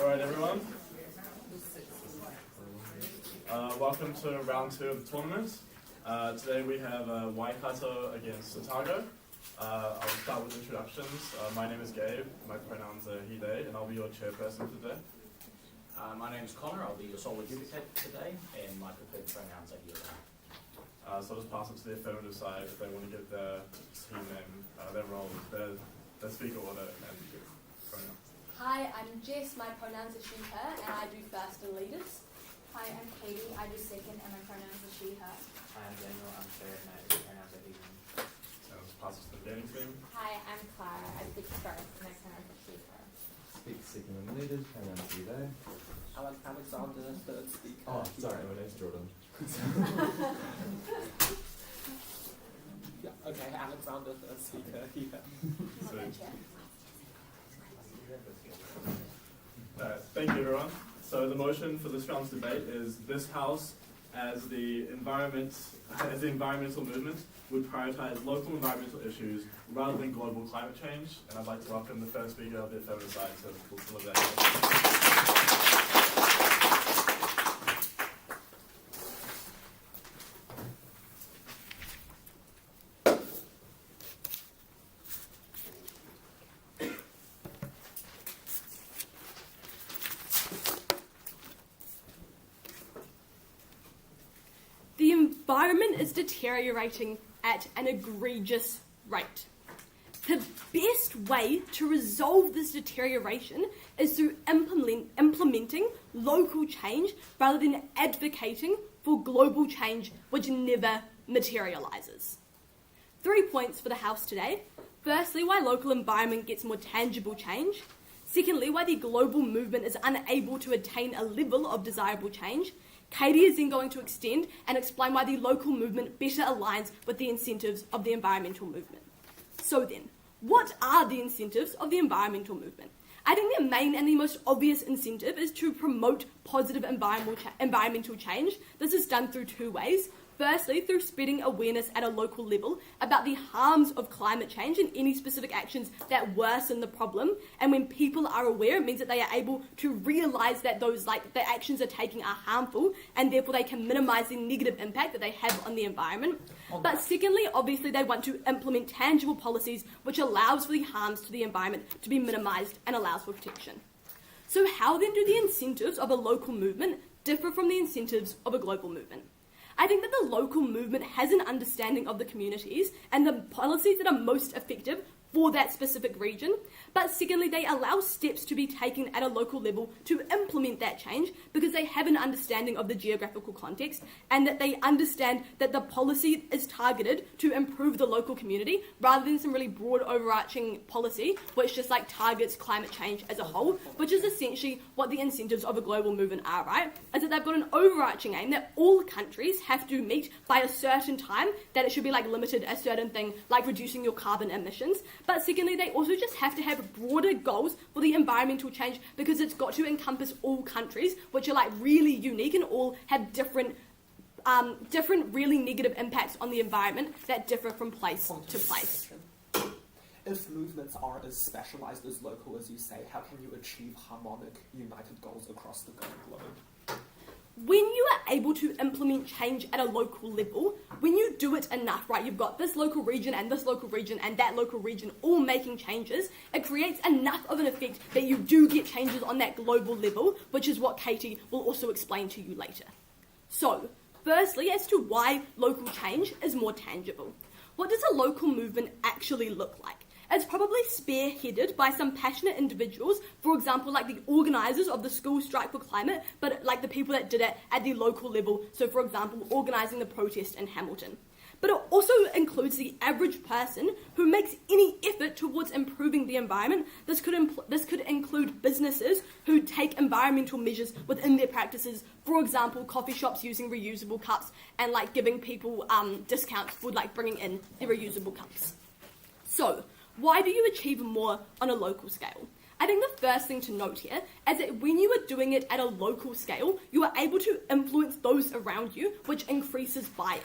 All right, everyone. Welcome to round 2 of the tournament. Today we have Waikato against Otago. I'll start with introductions. My name is Gabe, my pronouns are he, they, and I'll be your chairperson today. My name is Connor, I'll be your sole advocate today, and my preferred pronouns are he or they. So I'll just pass it to the affirmative side if they want to give their team name, their role, their speaker order, and pronouns. Hi, I'm Jess, my pronouns are she, her, and I do first and leaders. Hi, I'm Katie, I do second, and my pronouns are she, her. Hi, I'm Daniel, I'm third, and my pronouns are he, him. So I'll just pass it to the gaming team. Hi, I'm Clara, I speak first, and my pronouns are she, her. Speak second and leaders, pronouns he, they. Alexander, third speaker. Oh, sorry, my name's Jordan. Yeah, okay, Alexander, third speaker, yeah. Thank you, everyone. So the motion for this round's debate is this House, as the environmental movement, would prioritise local environmental issues rather than global climate change. And I'd like to welcome the first speaker of the affirmative side to deliver that. The environment is deteriorating at an egregious rate. The best way to resolve this deterioration is through implementing local change rather than advocating for global change, which never materialises. 3 points for the House today. Firstly, why local environment gets more tangible change. Secondly, why the global movement is unable to attain a level of desirable change. Katie is then going to extend and explain why the local movement better aligns with the incentives of the environmental movement. So then, what are the incentives of the environmental movement? I think their main and the most obvious incentive is to promote positive environmental change. This is done through 2 ways. Firstly, through spreading awareness at a local level about the harms of climate change and any specific actions that worsen the problem. And when people are aware, it means that they are able to realise that the actions they're taking are harmful, and therefore they can minimise the negative impact that they have on the environment. But secondly, obviously, they want to implement tangible policies which allows for the harms to the environment to be minimised and allows for protection. So how then do the incentives of a local movement differ from the incentives of a global movement? I think that the local movement has an understanding of the communities and the policies that are most effective for that specific region, but secondly, they allow steps to be taken at a local level to implement that change because they have an understanding of the geographical context and that they understand that the policy is targeted to improve the local community rather than some really broad overarching policy which just targets climate change as a whole, which is essentially what the incentives of a global movement are, right? Is that they've got an overarching aim that all countries have to meet by a certain time, that it should be limited a certain thing like reducing your carbon emissions. But secondly, they also just have to have broader goals for the environmental change because it's got to encompass all countries, which are really unique and all have different really negative impacts on the environment that differ from place to place. If movements are as specialised as local as you say, how can you achieve harmonic, united goals across the globe? When you are able to implement change at a local level, when you do it enough, right, you've got this local region and this local region and that local region all making changes, it creates enough of an effect that you do get changes on that global level, which is what Katie will also explain to you later. So, firstly, as to why local change is more tangible. What does a local movement actually look like? It's probably spearheaded by some passionate individuals, for example, the organisers of the school strike for climate, but the people that did it at the local level, so for example, organising the protest in Hamilton. but it also includes the average person who makes any effort towards improving the environment. This could include businesses who take environmental measures within their practices. For example, coffee shops using reusable cups and like giving people discounts for like bringing in their reusable cups. So, why do you achieve more on a local scale? I think the first thing to note here is that when you are doing it at a local scale, you are able to influence those around you, which increases buy-in.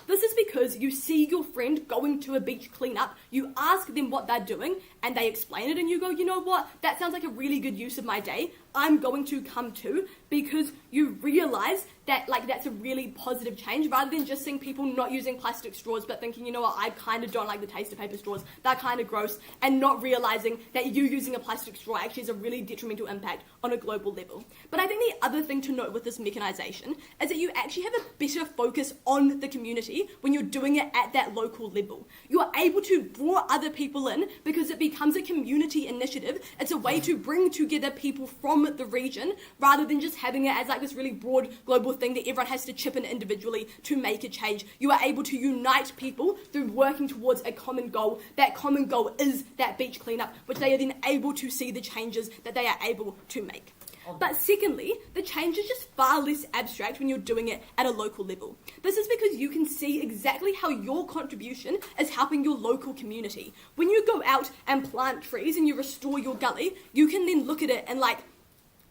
This is because you see your friend going to a beach cleanup, you ask them what they're doing, and they explain it, and you go, you know what, that sounds like a really good use of my day, I'm going to come too, because you realise that like that's a really positive change, rather than just seeing people not using plastic straws but thinking, you know what, I kind of don't like the taste of paper straws, they're kind of gross, and not realising that you using a plastic straw actually has a really detrimental impact on a global level. But I think the other thing to note with this mechanisation is that you actually have a better focus on the community when you're doing it at that local level. You're able to draw other people in because it becomes a community initiative. It's a way to bring together people from the region rather than just having it as like this really broad global thing that everyone has to chip in individually to make a change. You are able to unite people through working towards a common goal. That common goal is that beach cleanup, which they are then able to see the changes that they are able to make. But secondly, the change is just far less abstract when you're doing it at a local level. This is because you can see exactly how your contribution is helping your local community. When you go out and plant trees and you restore your gully, you can then look at it and like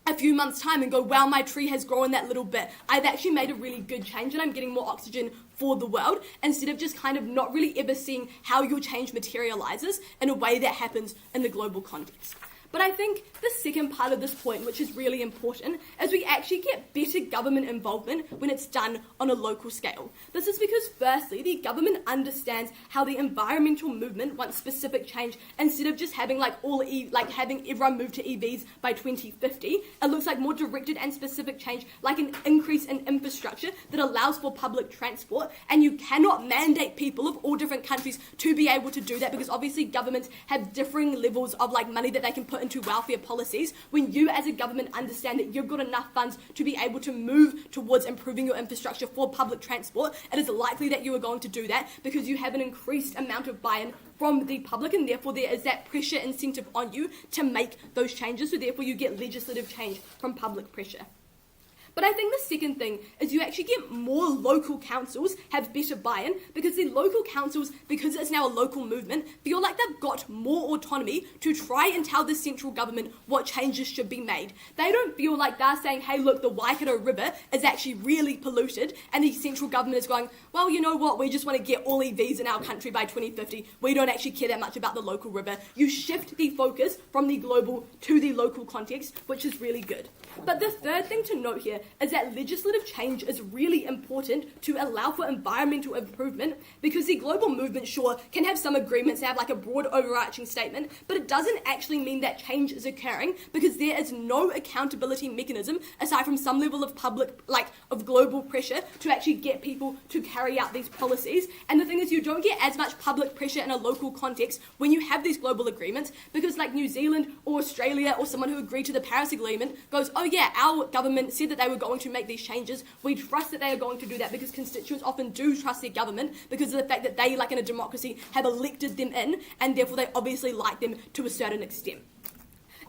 a few months' time and go, wow, my tree has grown that little bit. I've actually made a really good change and I'm getting more oxygen for the world, instead of just kind of not really ever seeing how your change materializes in a way that happens in the global context. But I think the second part of this point, which is really important, is we actually get better government involvement when it's done on a local scale. This is because, firstly, the government understands how the environmental movement wants specific change. Instead of just having having everyone move to EVs by 2050, it looks like more directed and specific change, like an increase in infrastructure that allows for public transport. And you cannot mandate people of all different countries to be able to do that, because obviously governments have differing levels of like money that they can put into welfare policies. When you as a government understand that you've got enough funds to be able to move towards improving your infrastructure for public transport, it is likely that you are going to do that because you have an increased amount of buy-in from the public, and therefore there is that pressure incentive on you to make those changes, so therefore you get legislative change from public pressure. But I think the second thing is you actually get more local councils have better buy-in, because the local councils, because it's now a local movement, feel like they've got more autonomy to try and tell the central government what changes should be made. They don't feel like they're saying, hey, look, the Waikato River is actually really polluted, and the central government is going, well, you know what, we just want to get all EVs in our country by 2050. We don't actually care that much about the local river. You shift the focus from the global to the local context, which is really good. But the third thing to note here is that legislative change is really important to allow for environmental improvement, because the global movement, sure, can have some agreements, have like a broad overarching statement, but it doesn't actually mean that change is occurring, because there is no accountability mechanism aside from some level of of global pressure to actually get people to carry out these policies. And the thing is, you don't get as much public pressure in a local context when you have these global agreements, because like New Zealand or Australia or someone who agreed to the Paris Agreement goes, oh yeah, our government said that they were going to make these changes. We trust that they are going to do that, because constituents often do trust their government because of the fact that they, like in a democracy, have elected them in, and therefore they obviously like them to a certain extent.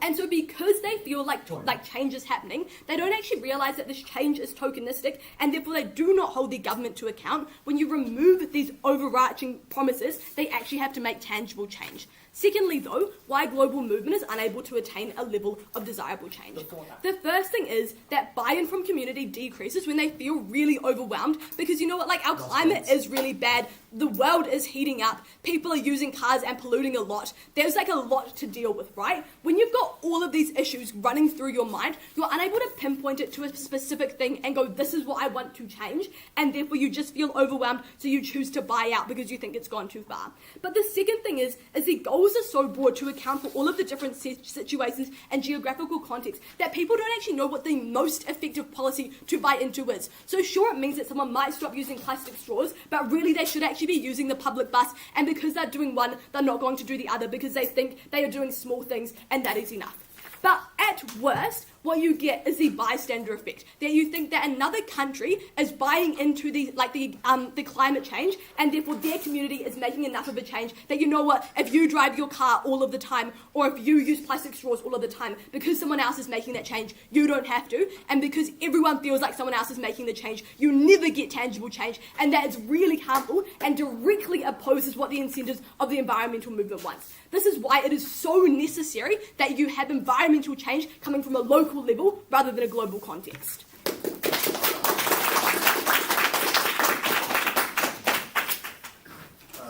And so because they feel like change is happening, they don't actually realise that this change is tokenistic, and therefore they do not hold their government to account. When you remove these overarching promises, they actually have to make tangible change. Secondly, though, why global movement is unable to attain a level of desirable change. The first thing is that buy-in from community decreases when they feel really overwhelmed, because you know what, like our climate is really bad, the world is heating up, people are using cars and polluting a lot, there's like a lot to deal with, right? When you've got all of these issues running through your mind, you're unable to pinpoint it to a specific thing and go, this is what I want to change, and therefore you just feel overwhelmed, so you choose to buy out because you think it's gone too far. But the second thing is the goals are so broad to account for all of the different situations and geographical contexts that people don't actually know what the most effective policy to buy into is. So sure, it means that someone might stop using plastic straws, but really they should actually be using the public bus, and because they're doing one, they're not going to do the other because they think they are doing small things and that is enough. But at worst, what you get is the bystander effect. That you think that another country is buying into the climate change, and therefore their community is making enough of a change that, you know what, if you drive your car all of the time, or if you use plastic straws all of the time, because someone else is making that change, you don't have to, and because everyone feels like someone else is making the change, you never get tangible change, and that is really harmful and directly opposes what the incentives of the environmental movement wants. This is why it is so necessary that you have environmental change coming from a local level rather than a global context.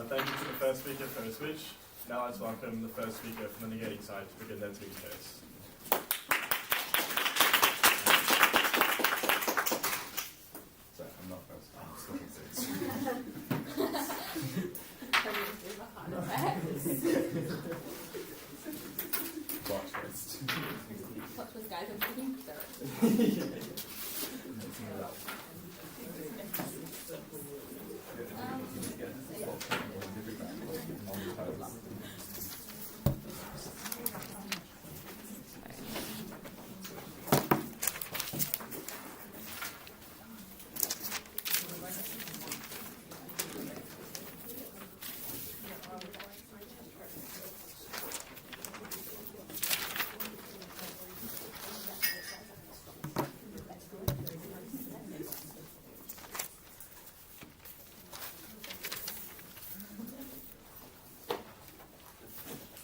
Thank you to the first speaker for his speech. Now let's welcome the first speaker from the negating side to begin their speech case. So I'm not first. I'm second seats. Watch first. Watch this, guys. I'm taking third.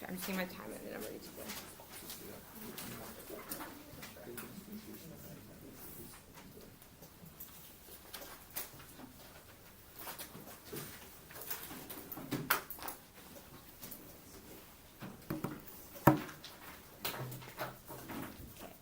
I'm just seeing my time and then I'm ready to go.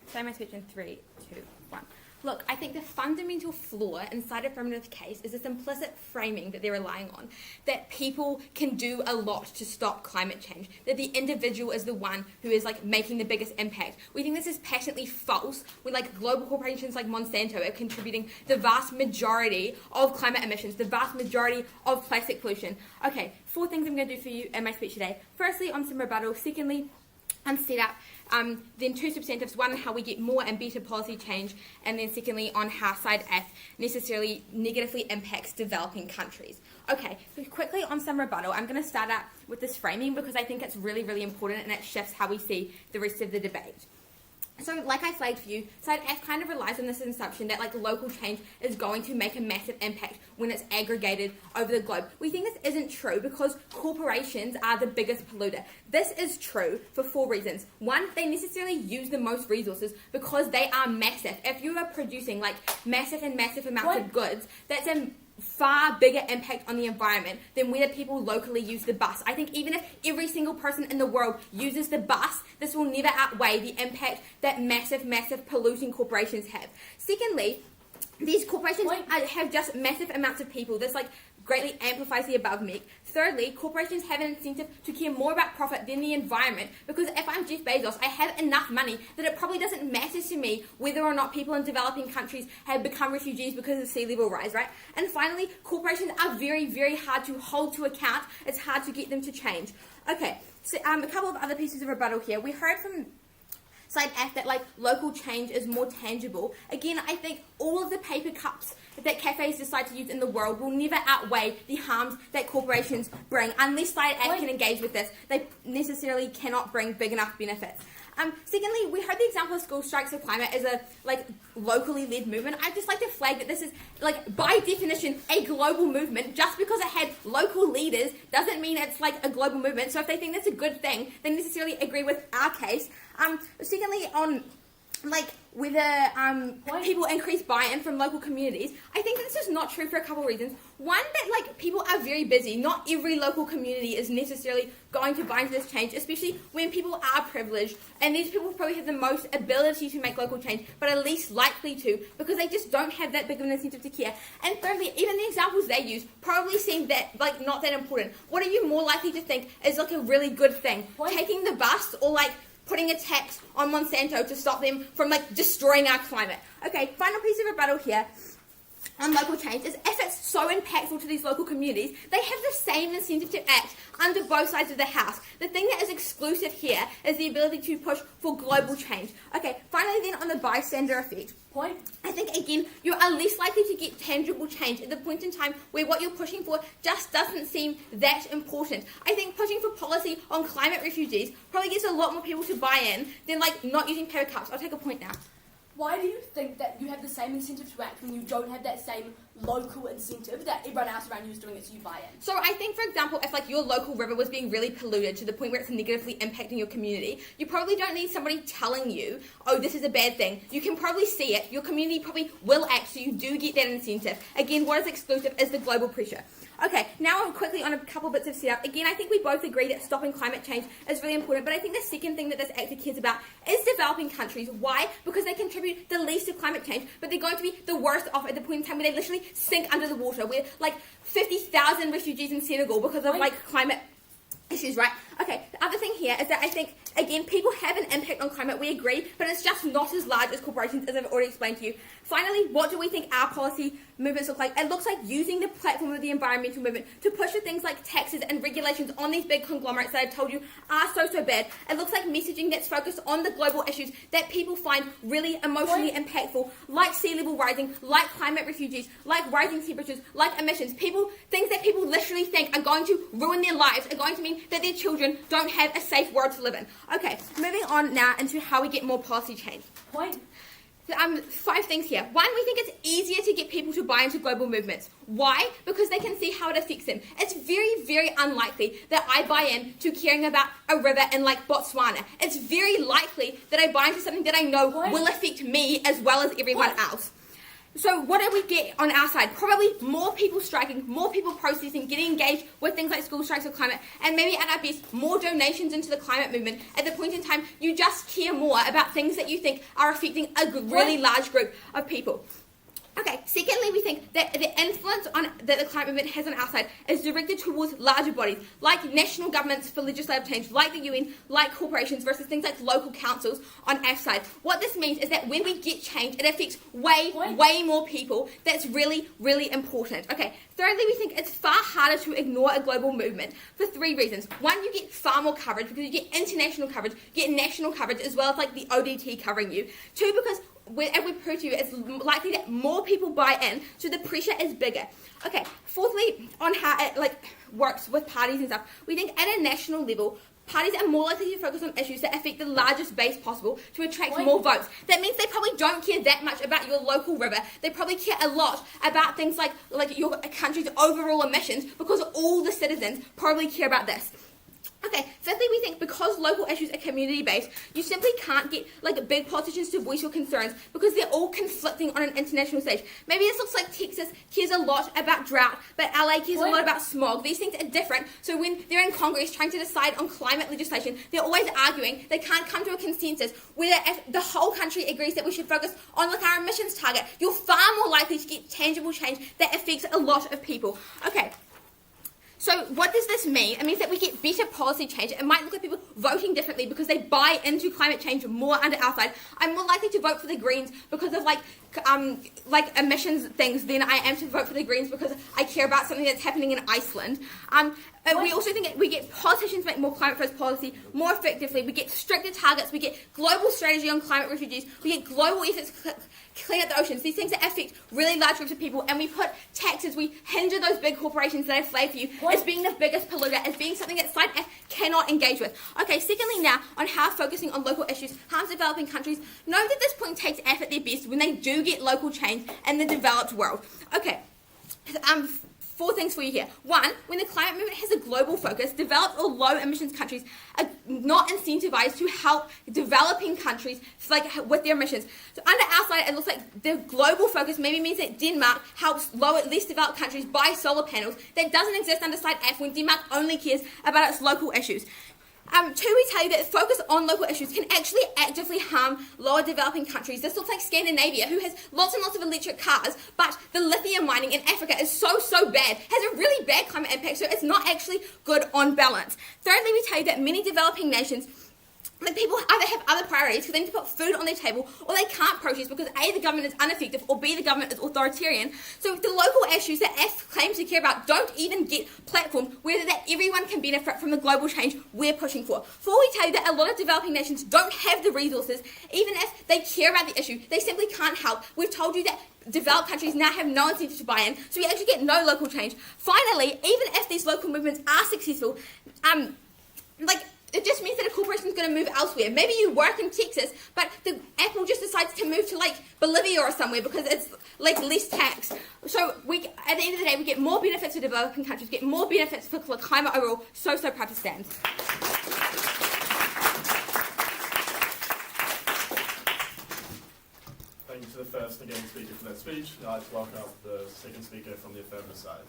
Say my speech in 3, 2, 1. Look, I think the fundamental flaw inside affirmative case is this implicit framing that they're relying on, that people can do a lot to stop climate change, that the individual is the one who is like making the biggest impact. We think this is patently false when like global corporations like Monsanto are contributing the vast majority of climate emissions, the vast majority of plastic pollution. Okay, 4 things I'm going to do for you in my speech today. Firstly, on some rebuttal. Secondly, on setup. Then 2 substantives, one on how we get more and better policy change, and then secondly on how Side F necessarily negatively impacts developing countries. Okay, so quickly on some rebuttal, I'm going to start out with this framing because I think it's really, really important and it shifts how we see the rest of the debate. So, like I flagged for you, Side F kind of relies on this assumption that like local change is going to make a massive impact when it's aggregated over the globe. We think this isn't true because corporations are the biggest polluter. This is true for 4 reasons. 1, they necessarily use the most resources because they are massive. If you are producing like massive amounts of goods, that's a far bigger impact on the environment than whether people locally use the bus. I think even if every single person in the world uses the bus, this will never outweigh the impact that massive polluting corporations have. Secondly, these corporations have just massive amounts of people. This like greatly amplifies the above MEG. Thirdly, corporations have an incentive to care more about profit than the environment because if I'm Jeff Bezos, I have enough money that it probably doesn't matter to me whether or not people in developing countries have become refugees because of sea level rise, right? And finally, corporations are very, very hard to hold to account. It's hard to get them to change. Okay, so a couple of other pieces of rebuttal here. We heard from Side F that like local change is more tangible. Again, I think all of the paper cups that cafes decide to use in the world will never outweigh the harms that corporations bring. Unless Side F can engage with this, they necessarily cannot bring big enough benefits. Secondly, we heard the example of School Strikes for Climate as a like locally led movement. I'd just like to flag that this is like by definition a global movement. Just because it had local leaders doesn't mean it's like a global movement. So if they think that's a good thing, they necessarily agree with our case. Secondly, on like whether people increase buy-in from local communities, I think this is not true for a couple of reasons. One, that like people are very busy. Not every local community is necessarily going to buy into this change, especially when people are privileged, and these people probably have the most ability to make local change, but are least likely to because they just don't have that big of an incentive to care. And thirdly, even the examples they use probably seem that like not that important. What are you more likely to think is like a really good thing? Taking the bus or like putting a tax on Monsanto to stop them from like destroying our climate. Okay, final piece of rebuttal here. on local change is if it's so impactful to these local communities, they have the same incentive to act under both sides of the house. The thing that is exclusive here is the ability to push for global change. Okay, finally then on the bystander effect point, I think again, you are less likely to get tangible change at the point in time where what you're pushing for just doesn't seem that important. I think pushing for policy on climate refugees probably gets a lot more people to buy in than like not using paper cups. I'll take a point now. Why do you think that you have the same incentive to act when you don't have that same local incentive that everyone else around you is doing it so you buy in? So I think, for example, if like your local river was being really polluted to the point where it's negatively impacting your community, you probably don't need somebody telling you, oh, this is a bad thing. You can probably see it. Your community probably will act, so you do get that incentive. Again, what is exclusive is the global pressure. Okay, now quickly on a couple bits of setup. Again, I think we both agree that stopping climate change is really important, but I think the second thing that this actor cares about is developing countries. Why? Because they contribute the least to climate change, but they're going to be the worst off at the point in time where they literally sink under the water, where like 50,000 refugees in Senegal because of like climate issues, right? Okay, the other thing here is that I think, again, people have an impact on climate, we agree, but it's just not as large as corporations, as I've already explained to you. Finally, what do we think our policy movements look like? It looks like using the platform of the environmental movement to push for things like taxes and regulations on these big conglomerates that I've told you are so bad. It looks like messaging that's focused on the global issues that people find really emotionally impactful, like sea level rising, like climate refugees, like rising temperatures, like emissions. Things that people literally think are going to ruin their lives, are going to mean that their children don't have a safe world to live in. Okay, moving on now into how we get more policy change. Point. 5 things here. 1, we think it's easier to get people to buy into global movements. Why? Because they can see how it affects them. It's very unlikely that I buy in to caring about a river in like Botswana. It's very likely that I buy into something that I know will affect me as well as everyone else. So what do we get on our side? Probably more people striking, more people protesting, getting engaged with things like school strikes or climate, and maybe at our best, more donations into the climate movement. At the point in time, you just care more about things that you think are affecting a really large group of people. Okay, secondly, we think that the influence that the climate movement has on our side is directed towards larger bodies, like national governments for legislative change, like the UN, like corporations, versus things like local councils on AFF Side. What this means is that when we get change, it affects way more people. That's really important. Okay, thirdly, we think it's far harder to ignore a global movement for 3 reasons. 1, you get far more coverage because you get international coverage, you get national coverage, as well as like the ODT covering you. 2, because as we proved to you, it's likely that more people buy in, so the pressure is bigger. Okay, fourthly, on how it works with parties and stuff, we think at a national level, parties are more likely to focus on issues that affect the largest base possible to attract more votes. That means they probably don't care that much about your local river. They probably care a lot about things like your country's overall emissions, because all the citizens probably care about this. Okay, fifthly, we think because local issues are community-based, you simply can't get big politicians to voice your concerns because they're all conflicting on an international stage. Maybe this looks like Texas cares a lot about drought, but LA cares a lot about smog. These things are different, so when they're in Congress trying to decide on climate legislation, they're always arguing. They can't come to a consensus. Whether if the whole country agrees that we should focus on our emissions target, you're far more likely to get tangible change that affects a lot of people. Okay. So what does this mean? It means that we get better policy change. It might look like people voting differently because they buy into climate change more under our side. I'm more likely to vote for the Greens because of emissions things than I am to vote for the Greens because I care about something that's happening in Iceland. We also think that we get politicians make more climate-first policy more effectively. We get stricter targets. We get global strategy on climate refugees. We get global efforts to clean up the oceans. These things that affect really large groups of people. And we put taxes. We hinder those big corporations that I've flagged for you as being the biggest polluter, as being something that Side F cannot engage with. Okay, secondly now, on how focusing on local issues harms developing countries. Note that this point takes F at their best when they do get local change in the developed world. Okay, 4 things for you here. 1, when the climate movement has a global focus, developed or low emissions countries are not incentivized to help developing countries with their emissions. So under our side, it looks like the global focus maybe means that Denmark helps less developed countries buy solar panels. That doesn't exist under Side F when Denmark only cares about its local issues. 2, we tell you that focus on local issues can actually actively harm lower developing countries. This looks like Scandinavia, who has lots and lots of electric cars, but the lithium mining in Africa is so bad, has a really bad climate impact, so it's not actually good on balance. Thirdly, we tell you that many developing nations like people either have other priorities because they need to put food on their table, or they can't protest because A, the government is ineffective, or B, the government is authoritarian. So the local issues that AFF claims to care about don't even get platformed, whether that everyone can benefit from the global change we're pushing for. For we tell you that a lot of developing nations don't have the resources, even if they care about the issue, they simply can't help. We've told you that developed countries now have no incentive to buy in, so we actually get no local change. Finally, even if these local movements are successful, it just means that a corporation is going to move elsewhere. Maybe you work in Texas, but the Apple just decides to move to like Bolivia or somewhere because it's like less tax. So at the end of the day, we get more benefits for developing countries, get more benefits for climate overall. So proud to stand. Thank you to the first and again speaker for that speech. Now I'd like to welcome up the second speaker from the affirmative side.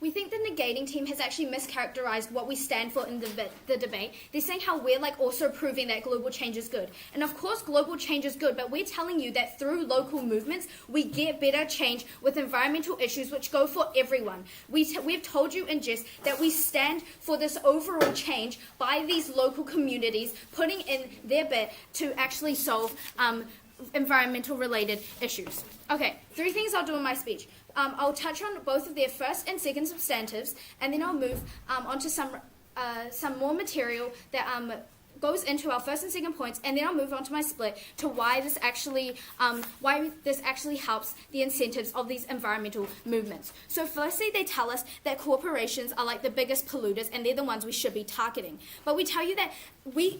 We think the negating team has actually mischaracterized what we stand for in the debate. They're saying how we're like also proving that global change is good. And of course global change is good, but we're telling you that through local movements, we get better change with environmental issues which go for everyone. We've told you in jest that we stand for this overall change by these local communities putting in their bit to actually solve environmental related issues. Okay, 3 things I'll do in my speech. I'll touch on both of their first and second substantives, and then I'll move onto some more material that goes into our first and second points, and then I'll move on to my split to why this actually helps the incentives of these environmental movements. So firstly, they tell us that corporations are like the biggest polluters, and they're the ones we should be targeting. But we tell you that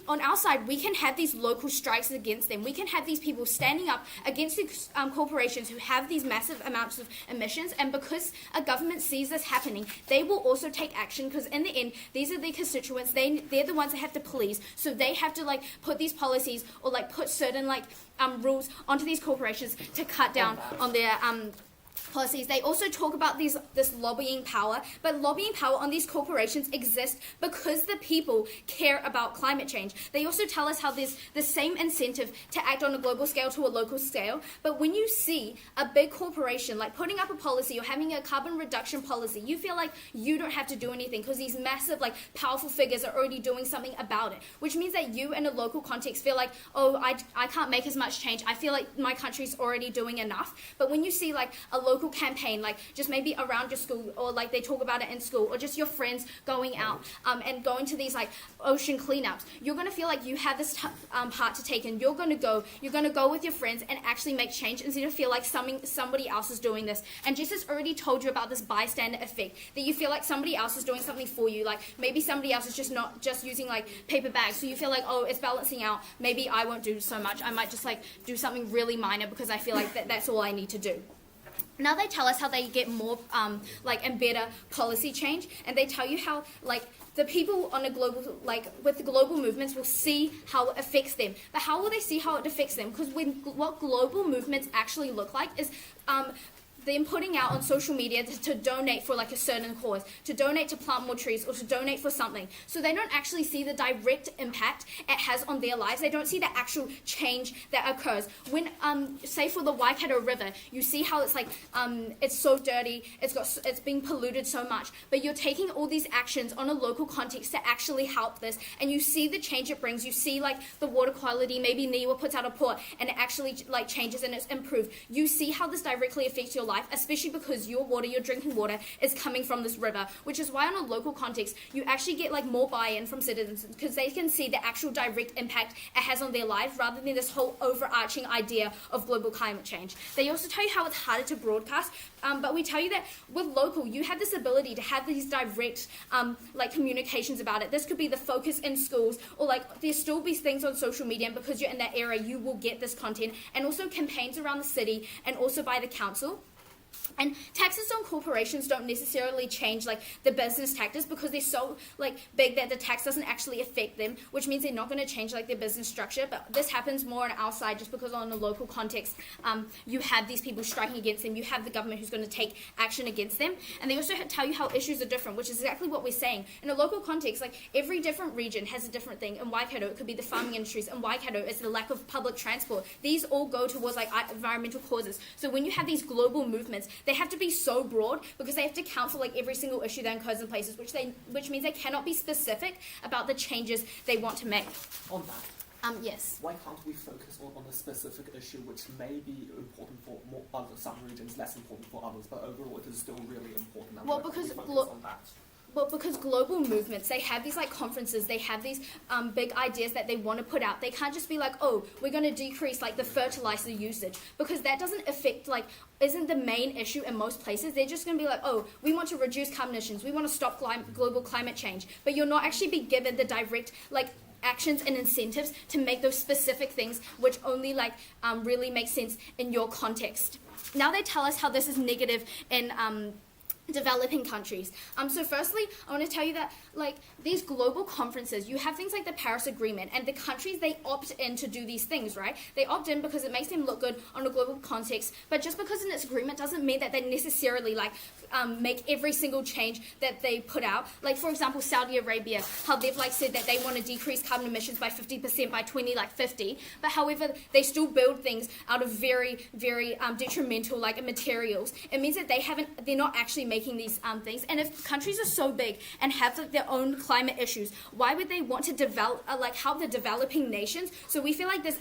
on our side, we can have these local strikes against them. We can have these people standing up against these corporations who have these massive amounts of emissions, and because a government sees this happening, they will also take action, because in the end, these are their constituents. They're the ones that have to police, so they have to put these policies or put certain rules onto these corporations to cut down on their policies. They also talk about this lobbying power, but lobbying power on these corporations exists because the people care about climate change. They also tell us how there's the same incentive to act on a global scale to a local scale, but when you see a big corporation putting up a policy or having a carbon reduction policy, you feel like you don't have to do anything because these massive powerful figures are already doing something about it, which means that you in a local context feel like, oh, I can't make as much change. I feel like my country's already doing enough. But when you see a local campaign, just maybe around your school, or they talk about it in school, or just your friends going out and going to these ocean cleanups, you're going to feel like you have this part to take, and you're going to go with your friends and actually make change instead of feel like somebody else is doing this. And Jess has already told you about this bystander effect, that you feel like somebody else is doing something for you, maybe somebody else is just using paper bags, so you feel like, oh, it's balancing out, maybe I won't do so much, I might just do something really minor because I feel like that's all I need to do. Now they tell us how they get more and better policy change, and they tell you how the people on a global with the global movements will see how it affects them. But how will they see how it affects them? Because what global movements actually look like is them putting out on social media to donate for a certain cause, to donate to plant more trees, or to donate for something. So they don't actually see the direct impact it has on their lives. They don't see the actual change that occurs. When, say for the Waikato River, you see how it's it's so dirty, it's being polluted so much, but you're taking all these actions on a local context to actually help this, and you see the change it brings. You see the water quality, maybe Niwa puts out a port, and it actually changes and it's improved. You see how this directly affects your life. life, especially because your drinking water, is coming from this river, which is why on a local context, you actually get like more buy-in from citizens because they can see the actual direct impact it has on their life rather than this whole overarching idea of global climate change. They also tell you how it's harder to broadcast, but we tell you that with local, you have this ability to have these direct like communications about it. This could be the focus in schools, or like there still be things on social media, and because you're in that area, you will get this content, and also campaigns around the city and also by the council. And taxes on corporations don't necessarily change like the business tactics because they're so like big that the tax doesn't actually affect them, which means they're not going to change like their business structure. But this happens more on our side just because on a local context, you have these people striking against them. You have the government who's going to take action against them. And they also tell you how issues are different, which is exactly what we're saying. In a local context, like every different region has a different thing. In Waikato, it could be the farming industries. In Waikato, it's the lack of public transport. These all go towards like environmental causes. So when you have these global movements, they have to be so broad because they have to account for like every single issue that occurs in places, which means they cannot be specific about the changes they want to make. On that, yes. why can't we focus on a specific issue which may be important for some regions, less important for others, but overall it is still really important? And Well, why can't because we focus on that? Well, because global movements, they have these like conferences, they have these big ideas that they want to put out. They can't just be like, oh, we're going to decrease like the fertilizer usage, because that doesn't affect like, isn't the main issue in most places. They're just going to be like, oh, we want to reduce carbon emissions, we want to stop global climate change, but you'll not actually be given the direct like actions and incentives to make those specific things which only like really make sense in your context. Now they tell us how this is negative in developing countries. So firstly, I want to tell you that like these global conferences, you have things like the Paris Agreement, and the countries, they opt in to do these things, right? They opt in because it makes them look good on a global context, but just because in this agreement doesn't mean that they necessarily like make every single change that they put out. Like for example, Saudi Arabia, how they've like said that they want to decrease carbon emissions by 50% by 2050, but however they still build things out of very, very detrimental like materials. It means that they're not actually making these things. And if countries are so big and have like, their own climate issues, why would they want to develop help the developing nations? So we feel like this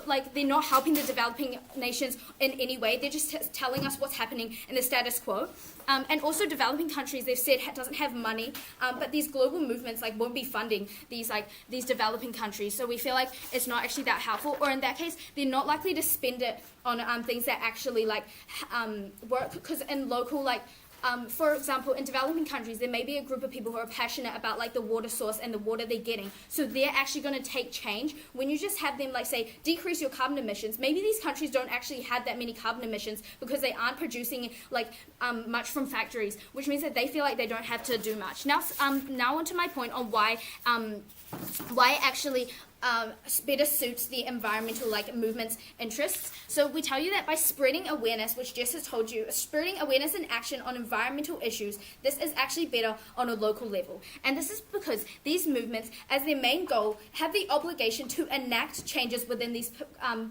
like they're not helping the developing nations in any way. They're just telling us what's happening in the status quo. And also developing countries, they've said doesn't have money, but these global movements like won't be funding these developing countries. So we feel like it's not actually that helpful, or in that case, they're not likely to spend it on things that actually like work, because in local like for example, in developing countries, there may be a group of people who are passionate about like the water source and the water they're getting. So they're actually going to take change. When you just have them like say, decrease your carbon emissions, maybe these countries don't actually have that many carbon emissions because they aren't producing like much from factories, which means that they feel like they don't have to do much. Now on to my point on why actually better suits the environmental like movements interests. So we tell you that by spreading awareness, which Jess has told you, spreading awareness and action on environmental issues, this is actually better on a local level. And this is because these movements, as their main goal, have the obligation to enact changes within these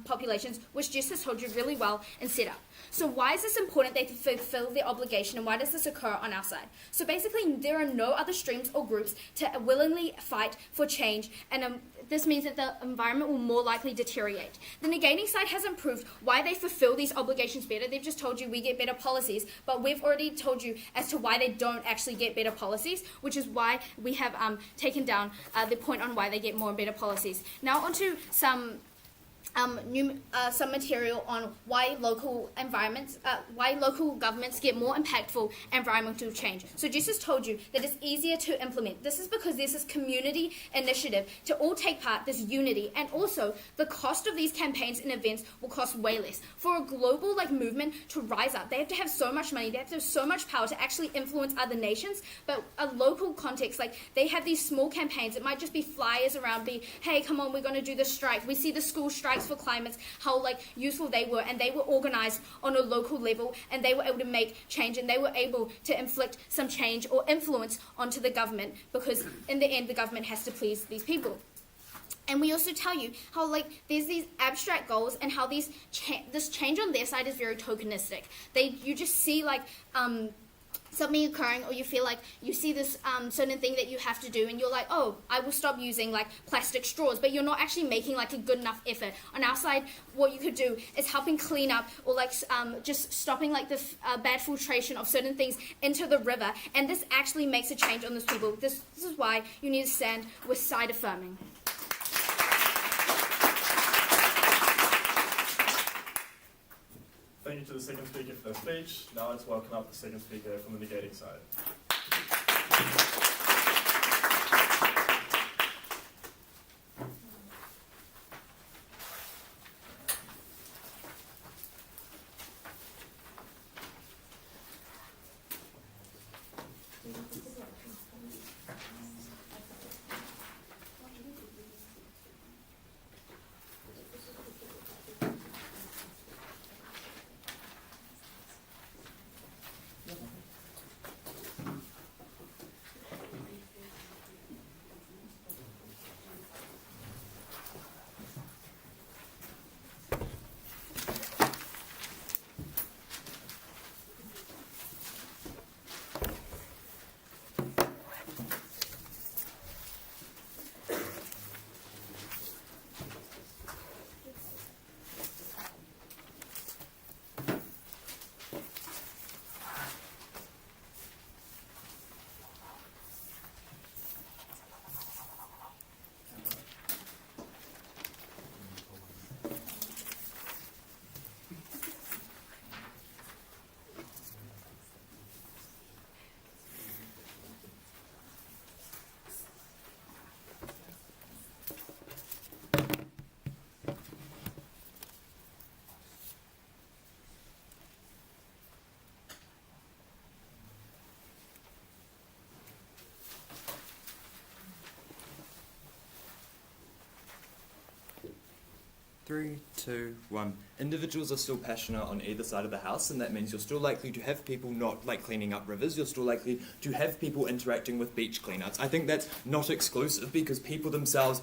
populations, which Jess has told you really well and set up. So why is this important they fulfill their obligation, and why does this occur on our side? So basically, there are no other streams or groups to willingly fight for change, and this means that the environment will more likely deteriorate. The negating side hasn't proved why they fulfill these obligations better. They've just told you we get better policies, but we've already told you as to why they don't actually get better policies, which is why we have taken down the point on why they get more and better policies. Now onto some material on why local governments get more impactful environmental change. So Jess has told you that it's easier to implement. This is because there's this community initiative to all take part, this unity, and also the cost of these campaigns and events will cost way less. For a global like movement to rise up, they have to have so much money, they have to have so much power to actually influence other nations. But a local context, like they have these small campaigns, it might just be flyers around, hey, come on, we're going to do the strike. We see the school strikes for climates, how like useful they were, and they were organized on a local level, and they were able to make change, and they were able to inflict some change or influence onto the government, because in the end the government has to please these people. And we also tell you how like there's these abstract goals, and how this change on their side is very tokenistic. You just see like something occurring, or you feel like you see this certain thing that you have to do, and you're like, oh, I will stop using like plastic straws, but you're not actually making like a good enough effort. On our side, what you could do is helping clean up, or like just stopping like the bad filtration of certain things into the river, and this actually makes a change on those people. This is why you need to stand with side affirming. Thank you to the second speaker for their speech. Now let's welcome up the second speaker from the negating side. Three, two, one. Individuals are still passionate on either side of the house, and that means you're still likely to have people not like cleaning up rivers. You're still likely to have people interacting with beach cleanouts. I think that's not exclusive because people themselves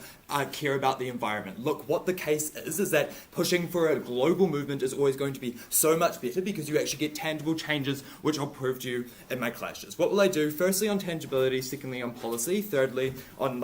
care about the environment. Look, what the case is that pushing for a global movement is always going to be so much better because you actually get tangible changes, which I'll prove to you in my clashes. What will I do? Firstly, on tangibility. Secondly, on policy. Thirdly, on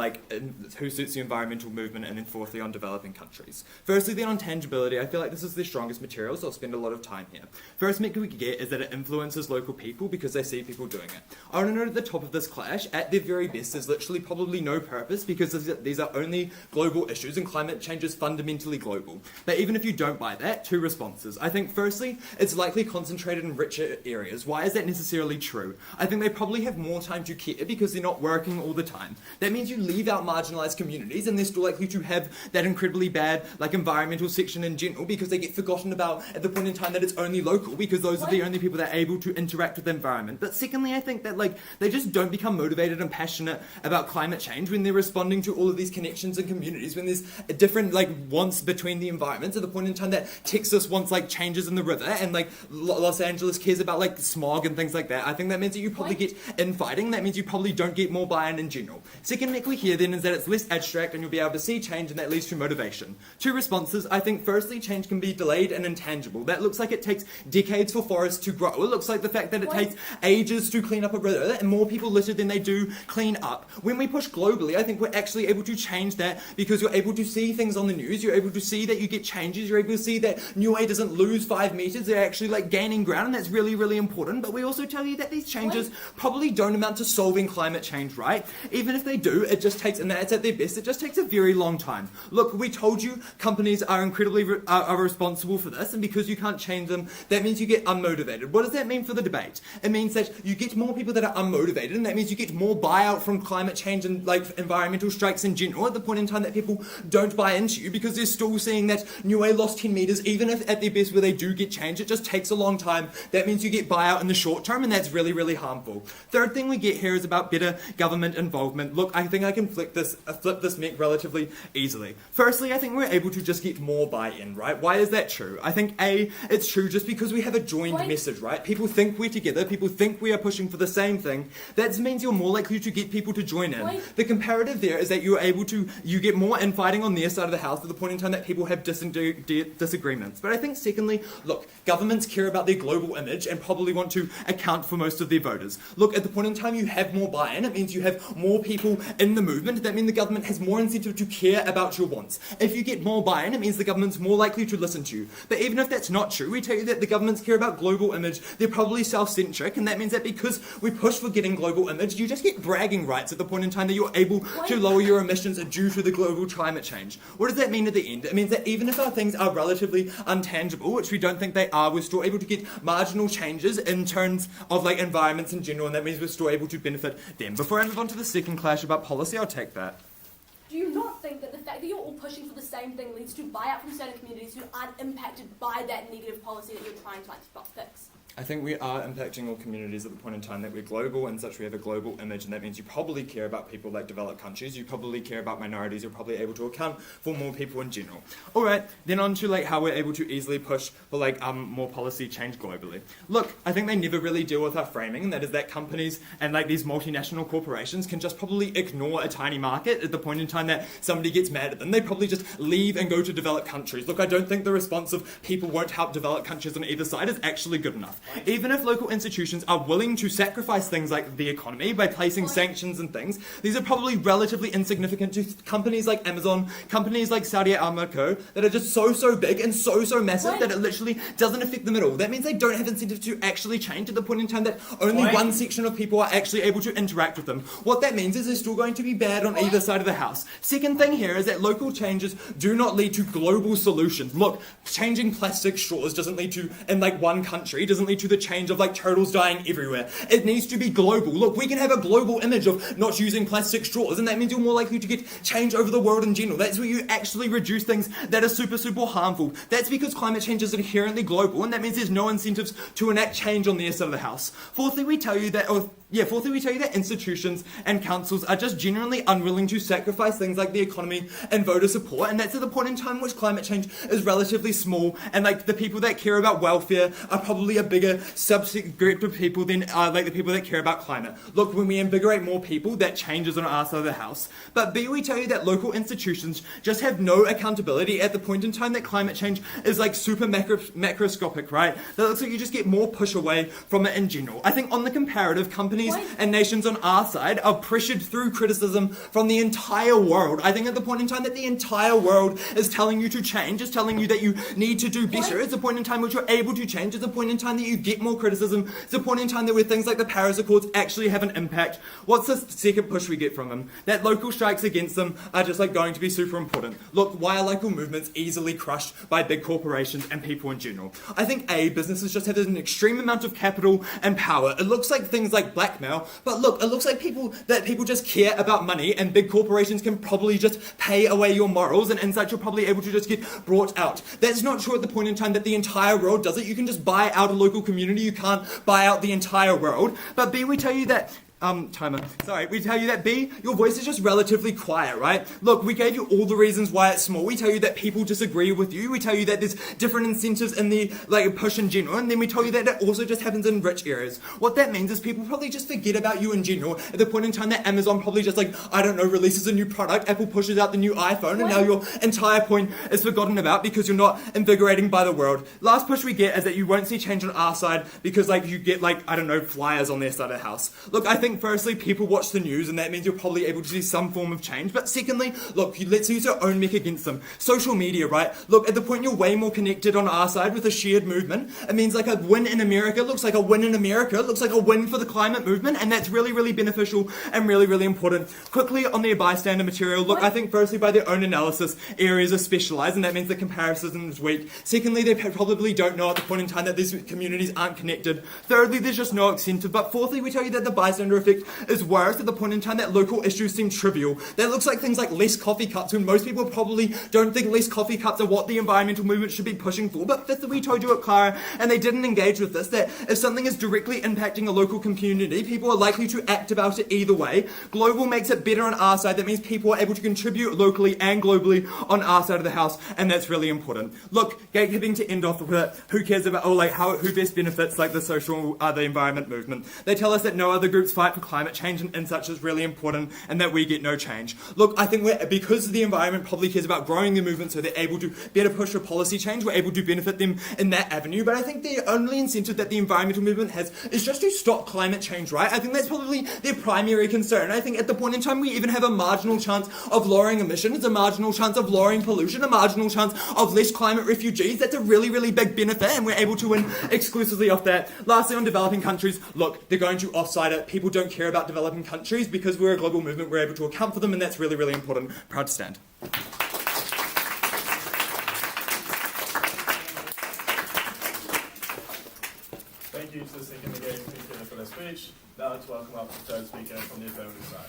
who suits the environmental movement, and then fourthly, on developing countries. Firstly, then on tangibility, I feel like this is the strongest material, so I'll spend a lot of time here. First metric we get is that it influences local people because they see people doing it. I want to note at the top of this clash, at their very best, there's literally probably no purpose because these are only global issues and climate change is fundamentally global. But even if you don't buy that, two responses. I think firstly, it's likely concentrated in richer areas. Why is that necessarily true? I think they probably have more time to care because they're not working all the time. That means you leave out marginalised communities and they're still likely to have that incredibly bad environmental section in general because they get forgotten about at the point in time that it's only local because those are the only people that are able to interact with the environment. But secondly, I think that they just don't become motivated and passionate about climate change when they're responding to all of these connections and communities, when there's a different wants between the environments at the point in time that Texas wants changes in the river and Los Angeles cares about smog and things like that. I think that means that you probably get infighting. That means you probably don't get more buy-in in general. Second thing we hear then is that it's less abstract and you'll be able to see change and that leads to motivation. Two responses. I think firstly, change can be delayed and intangible. That looks like it takes decades for forests to grow. It looks like the fact that it takes ages to clean up a river and more people litter than they do clean up. When we push globally, I think we're actually able to change that because you're able to see things on the news. You're able to see that you get changes. You're able to see that Niue doesn't lose 5 meters. They're actually gaining ground, and that's really, really important. But we also tell you that these changes probably don't amount to solving climate change, right? Even if they do, it just takes, and that's at their best, it just takes a very long time. Look, we told you companies are incredibly are responsible for this, and because you can't change them, that means you get unmotivated. What does that mean for the debate? It means that you get more people that are unmotivated, and that means you get more buyout from climate change and environmental strikes in general at the point in time that people don't buy into you because they're still seeing that Niue lost 10 metres, even if at their best where they do get change, it just takes a long time. That means you get buyout in the short term, and that's really, really harmful. Third thing we get here is about better government involvement. Look, I think I can flip this mech relatively easily. Firstly, I think we're able to just get more buy-in, right? Why is that true? I think A, it's true just because we have a joined Point. message, right? People think we're together, people think we are pushing for the same thing. That means you're more likely to get people to join in. Point. The comparative there is that you get more infighting on their side of the house at the point in time that people have disagreements. But I think secondly, look, governments care about their global image and probably want to account for most of their voters. Look, at the point in time you have more buy-in, it means you have more people in the movement. That means the government has more incentive to care about your wants. If you get more buy-in, it means the government's more likely to listen to you. But even if that's not true, we tell you that the governments care about global image, they're probably self-centric, and that means that because we push for getting global image, you just get bragging rights at the point in time that you're able to lower your emissions due to the global climate change. What does that mean at the end? It means that even if our things are relatively untangible, which we don't think they are, we're still able to get marginal changes in terms of like environments in general, and that means we're still able to benefit them. Before I move on to the second clash about policy, I'll take that. Do you not think that the fact that you're all pushing for the same thing leads to buyout from certain communities who aren't impacted by that negative policy that you're trying to fix? I think we are impacting all communities at the point in time that we're global and such we have a global image, and that means you probably care about people like developed countries, you probably care about minorities, you're probably able to account for more people in general. Alright, then on to like how we're able to easily push for like more policy change globally. Look, I think they never really deal with our framing, and that is that companies and like these multinational corporations can just probably ignore a tiny market at the point in time that somebody gets mad at them. They probably just leave and go to developed countries. Look, I don't think the response of people won't help developed countries on either side is actually good enough. Even if local institutions are willing to sacrifice things like the economy by placing sanctions and things, these are probably relatively insignificant to companies like Amazon, companies like Saudi Aramco, that are just so big and so massive that it literally doesn't affect them at all. That means they don't have incentive to actually change at the point in time that only one section of people are actually able to interact with them. What that means is they're still going to be bad on either side of the house. Second thing here is that local changes do not lead to global solutions. Look, changing plastic straws doesn't lead to, in like one country, doesn't lead to the change of like turtles dying everywhere. It needs to be global. Look, we can have a global image of not using plastic straws, and that means you're more likely to get change over the world in general. That's where you actually reduce things that are super harmful. That's because climate change is inherently global, and that means there's no incentives to enact change on their side of the house. Fourthly, we tell you that institutions and councils are just genuinely unwilling to sacrifice things like the economy and voter support, and that's at the point in time in which climate change is relatively small, and like the people that care about welfare are probably a bigger subset group of people than like the people that care about climate. Look, when we invigorate more people, that changes on our side of the house. But B, we tell you that local institutions just have no accountability at the point in time that climate change is like super macroscopic, right? That looks like you just get more push away from it in general. I think on the comparative, companies and nations on our side are pressured through criticism from the entire world. I think at the point in time that the entire world is telling you to change, is telling you that you need to do better, it's a point in time which you're able to change, it's a point in time that you get more criticism, it's a point in time that where things like the Paris Accords actually have an impact. What's the second push we get from them? That local strikes against them are just like going to be super important. Look, why are local movements easily crushed by big corporations and people in general? I think A, businesses just have an extreme amount of capital and power. It looks like things like blackmail, but look, it looks like people just care about money, and big corporations can probably just pay away your morals, and in such you're probably able to just get brought out. That's not true at the point in time that the entire world does it. You can just buy out a local community, you can't buy out the entire world. But B, we tell you that we tell you that B, your voice is just relatively quiet, right? Look, we gave you all the reasons why it's small. We tell you that people disagree with you. We tell you that there's different incentives in the push in general, and then we tell you that it also just happens in rich areas. What that means is people probably just forget about you in general at the point in time that Amazon probably just releases a new product, Apple pushes out the new iPhone, and now your entire point is forgotten about because you're not invigorating by the world. Last push we get is that you won't see change on our side because you get flyers on their side of the house. Look, I think firstly, people watch the news, and that means you're probably able to see some form of change. But secondly, look, let's use our own mech against them. Social media, right? Look, at the point you're way more connected on our side with a shared movement, it means like a win in America looks like a win in America, it looks like a win for the climate movement, and that's really beneficial and really important. Quickly on their bystander material, look, I think firstly by their own analysis, areas are specialised, and that means the comparison is weak. Secondly, they probably don't know at the point in time that these communities aren't connected. Thirdly, there's just no incentive. But fourthly, we tell you that the bystander bystander effect is worse at the point in time that local issues seem trivial. That looks like things like less coffee cups, when most people probably don't think less coffee cups are what the environmental movement should be pushing for. But fifth, we told you at Kara, and they didn't engage with this, that if something is directly impacting a local community, people are likely to act about it either way. Global makes it better on our side. That means people are able to contribute locally and globally on our side of the house, and that's really important. Look, gatekeeping to end off with it, who cares about, who best benefits like the social, the environment movement. They tell us that no other groups fight for climate change and such is really important, and that we get no change. Look, I think because the environment probably cares about growing the movement so they're able to better push for policy change, we're able to benefit them in that avenue, but I think the only incentive that the environmental movement has is just to stop climate change, right? I think that's probably their primary concern. I think at the point in time we even have a marginal chance of lowering emissions, a marginal chance of lowering pollution, a marginal chance of less climate refugees. That's a really, really big benefit, and we're able to win exclusively off that. Lastly, on developing countries, look, they're going to offside it. People don't care about developing countries because we're a global movement. We're able to account for them, and that's really, really important. Proud to stand. Thank you to the second negating speaker for their speech. Now let's welcome up the third speaker from the affirmative side.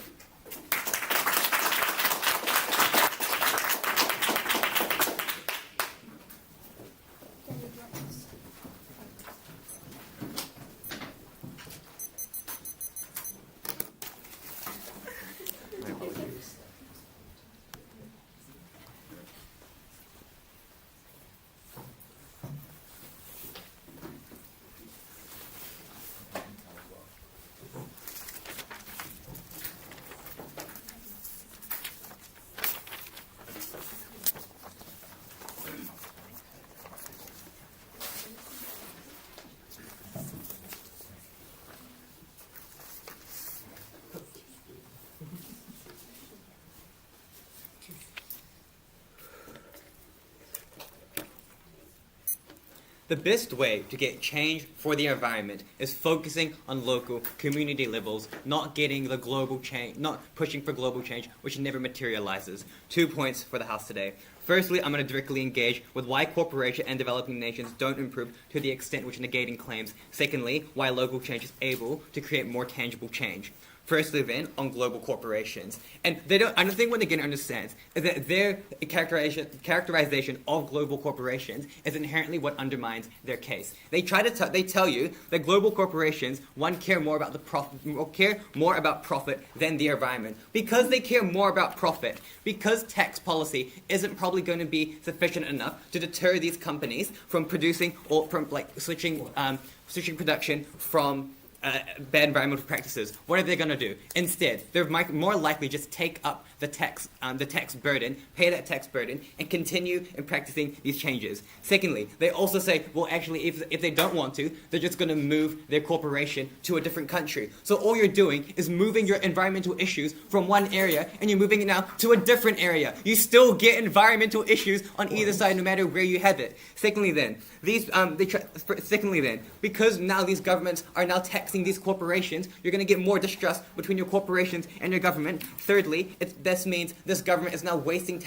The best way to get change for the environment is focusing on local community levels, not getting the global change, not pushing for global change, which never materializes. 2 points for the House today. Firstly, I'm going to directly engage with why corporation and developing nations don't improve to the extent which negating claims. Secondly, why local change is able to create more tangible change. Firstly, then, on global corporations. And I don't think what they can understand is that their characterization of global corporations is inherently what undermines their case. They tell you that global corporations, care more about profit than the environment. Because they care more about profit, because tax policy isn't probably going to be sufficient enough to deter these companies from producing or from switching production from bad environmental practices. What are they going to do? Instead, they're more likely just take up the tax burden, pay that tax burden, and continue in practicing these changes. Secondly, they also say, well, actually, if they don't want to, they're just going to move their corporation to a different country. So all you're doing is moving your environmental issues from one area, and you're moving it now to a different area. You still get environmental issues on either side, no matter where you have it. Secondly, because now these governments are now taxing these corporations, you're going to get more distrust between your corporations and your government. Thirdly, this means this government is now wasting